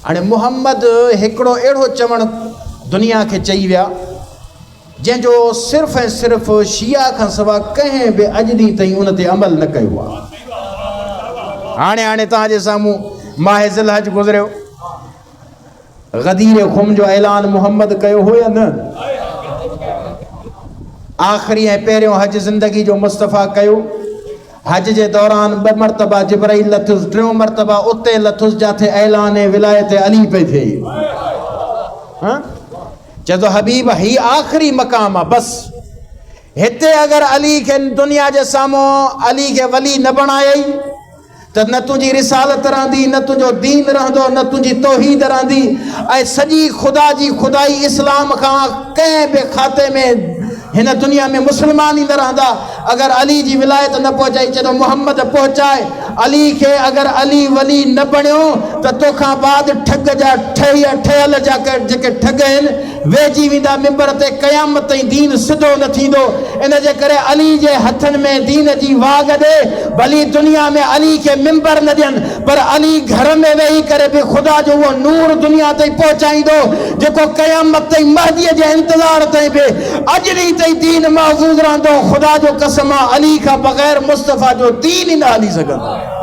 हाणे मुहम्मद हिकिड़ो अहिड़ो चवणु दुनिया खे चई विया जंहिंजो सिर्फ़ु ऐं सिर्फ़ु शिया खां सवाइ कंहिं बि अॼु ॾींहुं ताईं उन ते अमल न कयो आहे। हाणे तव्हांजे साम्हूं माह ज़िलहज गुज़रियो, गदीर ख़ुम जो ऐलान मुहम्मद कयो हो या न? आख़िरी ऐं पहिरियों हज ज़िंदगी जो मुस्तफ़ा कयो। हज जे दौरान 2 मरतबा जिब्राइल लथुसि, 3 मरतबा उते लथुसि जिथे ऐलान विलायत अली पे थिए। चए थो हबीब ही आख़िरी मक़ाम आहे, बस हिते अगरि अली खे दुनिया जे साम्हूं अली खे वली न बणायई त न तुंहिंजी रिसालत रहंदी, न तुंहिंजो दीन रहंदो, न तुंहिंजी तौहीद रहंदी, ऐं सॼी ख़ुदा जी खुदाई इस्लाम खां कंहिं बि खाते में हिन दुनिया में मुसलमान ही न रहंदा अगर अली जी विलायत न पहुचाई। चलो मोहम्मद पहुचाए अली के, अगर अली वली न बणियो त तोखां बाद ठग जा ठहियल जा जेके ठग आहिनि वेजी वेंदा मिंबर ते, क़यामत ताईं दीन सिधो न थींदो। इन जे करे अली जे हथनि में दीन जी वाग ॾे, भली दुनिया में अली के मिंबर न ॾियनि पर अली घर में वेही करे बि ख़ुदा जो उहो नूर दुनिया ताईं पहुचाईंदो जेको क़यामत ताईं महदीअ जे इंतज़ार ताईं बि अॼु ॾींहुं ताईं दीन महफूज़ रहंदो। ख़ुदा जो कसम आहे अली खां बग़ैर मुस्तफ़ा जो दीन ही न हली सघंदो।